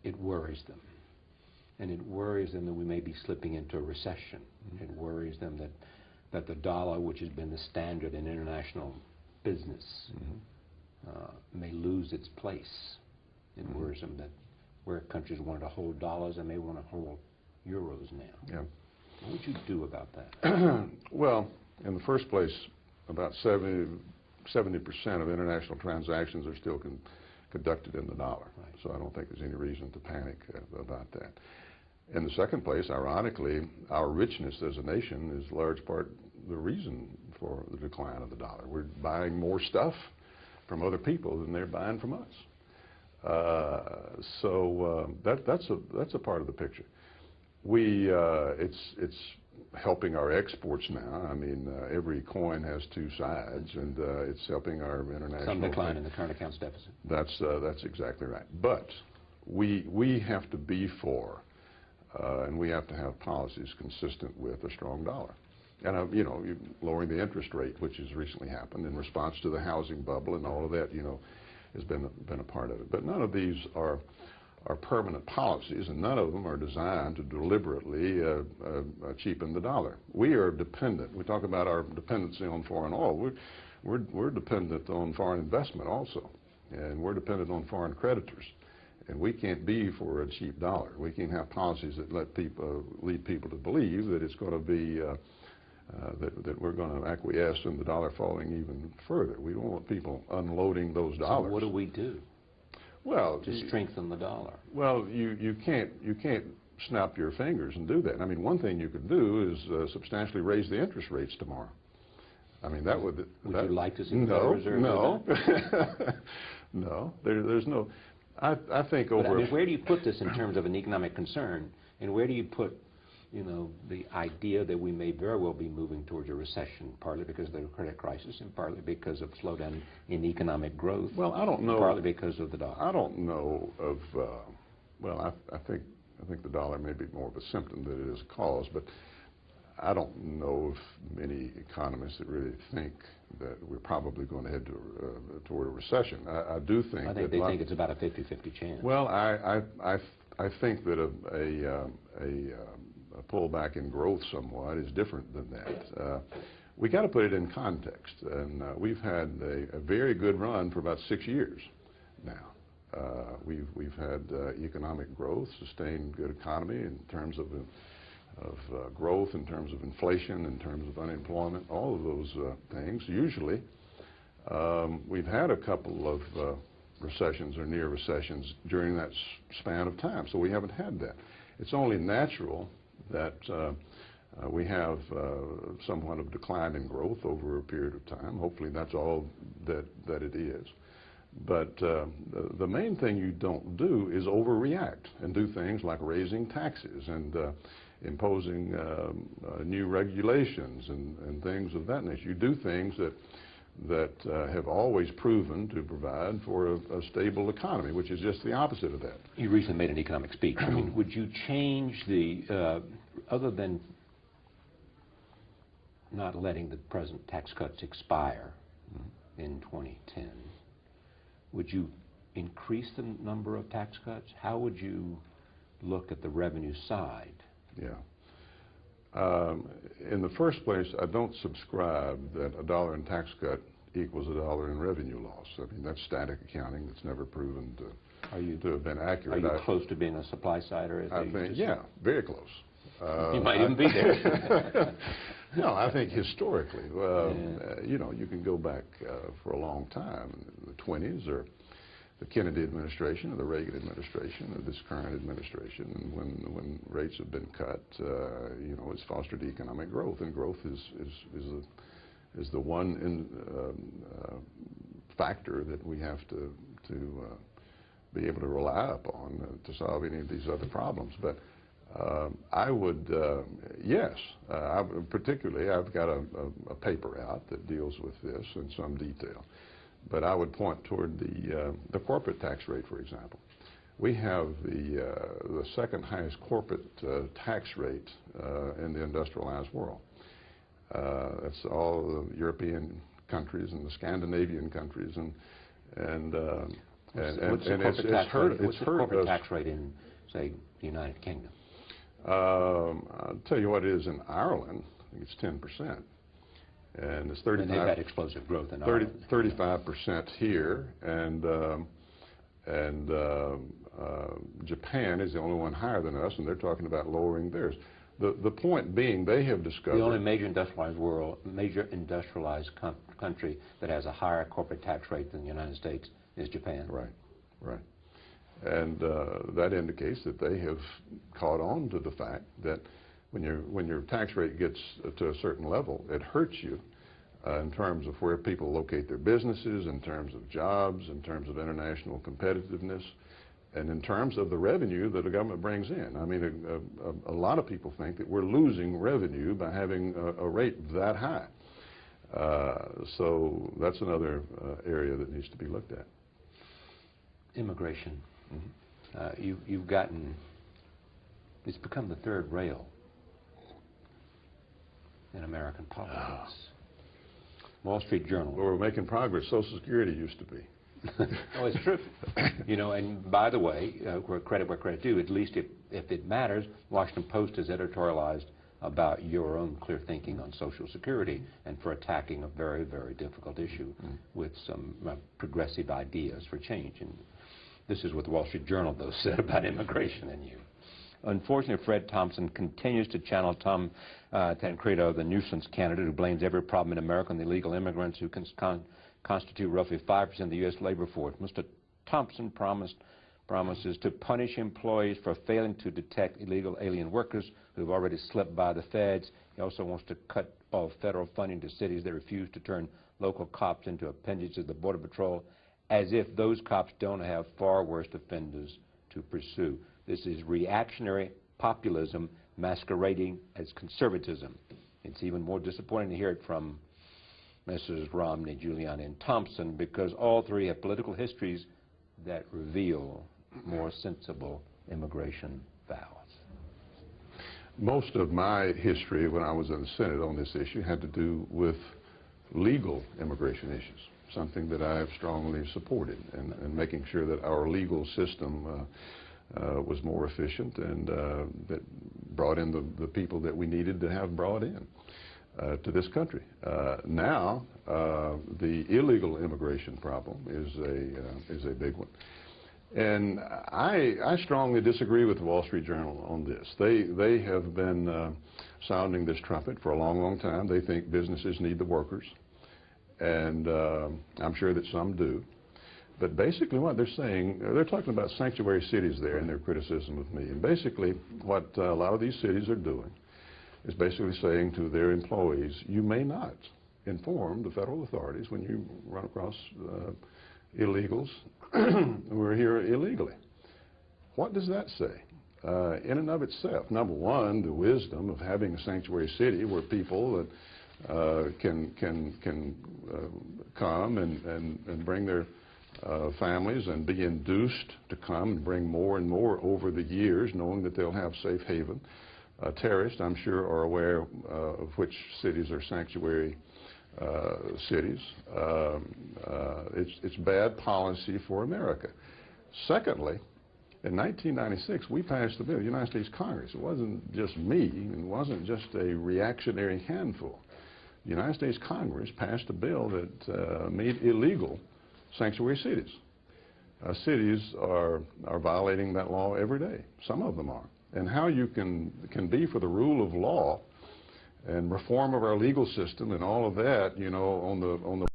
it worries them. And it worries them that we may be slipping into a recession. It worries them that the dollar, which has been the standard in international business, may lose its place. It worries them that where countries wanted to hold dollars, they may want to hold euros now. Yeah. What would you do about that? Well, in the first place, about 70% of international transactions are still conducted in the dollar. Right. So I don't think there's any reason to panic about that. In the second place, ironically, our richness as a nation is large part the reason for the decline of the dollar. We're buying more stuff from other people than they're buying from us. So that's a part of the picture. It's helping our exports now. I mean, every coin has two sides, and it's helping our international. Some decline in the current accounts deficit. That's exactly right. But we have to be for, and we have to have policies consistent with a strong dollar. And you know, lowering the interest rate, which has recently happened in response to the housing bubble, and all of that, you know, has been a part of it. But none of these are permanent policies, and none of them are designed to deliberately cheapen the dollar. We are dependent. We talk about our dependency on foreign oil. We're dependent on foreign investment also, and we're dependent on foreign creditors. And we can't be for a cheap dollar. We can't have policies that lead people to believe that it's going to be that we're going to acquiesce in the dollar falling even further. We don't want people unloading those dollars. So what do we do? Well, to strengthen the dollar. Well, you can't snap your fingers and do that. I mean, one thing you could do is substantially raise the interest rates tomorrow. I mean, that would. Would you like to see the Federal Reserve do that? No. There's no. I think over. But, I mean, where do you put this in terms of an economic concern, and where do you put, you know, the idea that we may very well be moving towards a recession, partly because of the credit crisis and partly because of slowdown in economic growth? Well, I don't know. Partly because of the dollar. I don't know of. Well, I think the dollar may be more of a symptom than it is a cause, but I don't know of many economists that really think that we're probably going to head toward a recession. I do think. I think they think it's about a 50-50 chance. Well, I think that a pullback in growth somewhat is different than that. We got to put it in context, and we've had a very good run for about 6 years now. We've had economic growth, sustained good economy in terms of growth, in terms of inflation, in terms of unemployment, all of those things. Usually, we've had a couple of recessions or near recessions during that span of time, so we haven't had that. It's only natural that we have somewhat of decline in growth over a period of time. Hopefully that's all that it is. But the main thing you don't do is overreact and do things like raising taxes and imposing new regulations and things of that nature. You do things that have always proven to provide for a stable economy, which is just the opposite of that. You recently made an economic speech. I mean, would you change the, other than not letting the present tax cuts expire in 2010, would you increase the number of tax cuts? How would you look at the revenue side? Yeah. In the first place, I don't subscribe that $1 in tax cut equals $1 in revenue loss. I mean, that's static accounting that's never proven to have been accurate. Are you close to being a supply sider? I think, yeah, very close. You might even be there. No, I think historically, you know, you can go back for a long time, in the 20s or the Kennedy administration or the Reagan administration or this current administration, and when rates have been cut, you know, it's fostered economic growth, and growth is the one factor that we have to be able to rely upon to solve any of these other problems. But I would, yes, particularly I've got a paper out that deals with this in some detail. But I would point toward the corporate tax rate, for example. We have the second highest corporate tax rate in the industrialized world. That's all the European countries and the Scandinavian countries, and What's the corporate tax rate in, say, the United Kingdom? I'll tell you what it is in Ireland. I think it's 10%. And it's 35. And they've had explosive growth in Ireland. 35% here, and Japan is the only one higher than us, and they're talking about lowering theirs. The point being, they have discovered the only major industrialized country that has a higher corporate tax rate than the United States is Japan. Right, right. And that indicates that they have caught on to the fact that when your tax rate gets to a certain level, it hurts you in terms of where people locate their businesses, in terms of jobs, in terms of international competitiveness, and in terms of the revenue that the government brings in. I mean, a lot of people think that we're losing revenue by having a rate that high. So that's another area that needs to be looked at. Immigration. You've gotten, it's become the third rail in American politics. Wall Street Journal. Well, we're making progress. Social Security used to be. Oh, it's true. You know, and by the way, credit where credit due, at least if it matters, Washington Post has editorialized about your own clear thinking on Social Security and for attacking a very, very difficult issue with some progressive ideas for change. And this is what the Wall Street Journal, though, said about immigration and you. Unfortunately, Fred Thompson continues to channel Tom Tancredo, the nuisance candidate who blames every problem in America on the illegal immigrants who constitute roughly 5% of the U.S. labor force. Mr. Thompson promises to punish employees for failing to detect illegal alien workers who have already slipped by the feds. He also wants to cut off federal funding to cities that refuse to turn local cops into appendages of the Border Patrol, as if those cops don't have far worse offenders to pursue. This is reactionary populism masquerading as conservatism. It's even more disappointing to hear it from Messrs. Romney, Giuliani, and Thompson, because all three have political histories that reveal more sensible immigration vows. Most of my history when I was in the Senate on this issue had to do with legal immigration issues, something that I have strongly supported, and making sure that our legal system was more efficient and that brought in the people that we needed to have brought in to this country. Now, the illegal immigration problem is a big one. And I strongly disagree with the Wall Street Journal on this. They have been sounding this trumpet for a long, long time. They think businesses need the workers, and I'm sure that some do. But basically what they're saying, they're talking about sanctuary cities there in their criticism of me. And basically what a lot of these cities are doing is basically saying to their employees, you may not inform the federal authorities when you run across illegals who are here illegally. What does that say? In and of itself, number one, the wisdom of having a sanctuary city where people can come and bring their families and be induced to come and bring more and more over the years, knowing that they'll have safe haven. Terrorists, I'm sure, are aware of which cities are sanctuary cities. It's bad policy for America. Secondly, in 1996, we passed the bill, the United States Congress. It wasn't just me, it wasn't just a reactionary handful. The United States Congress passed a bill that made illegal sanctuary cities. Cities are violating that law every day. Some of them are. And how you can be for the rule of law and reform of our legal system and all of that, you know, on the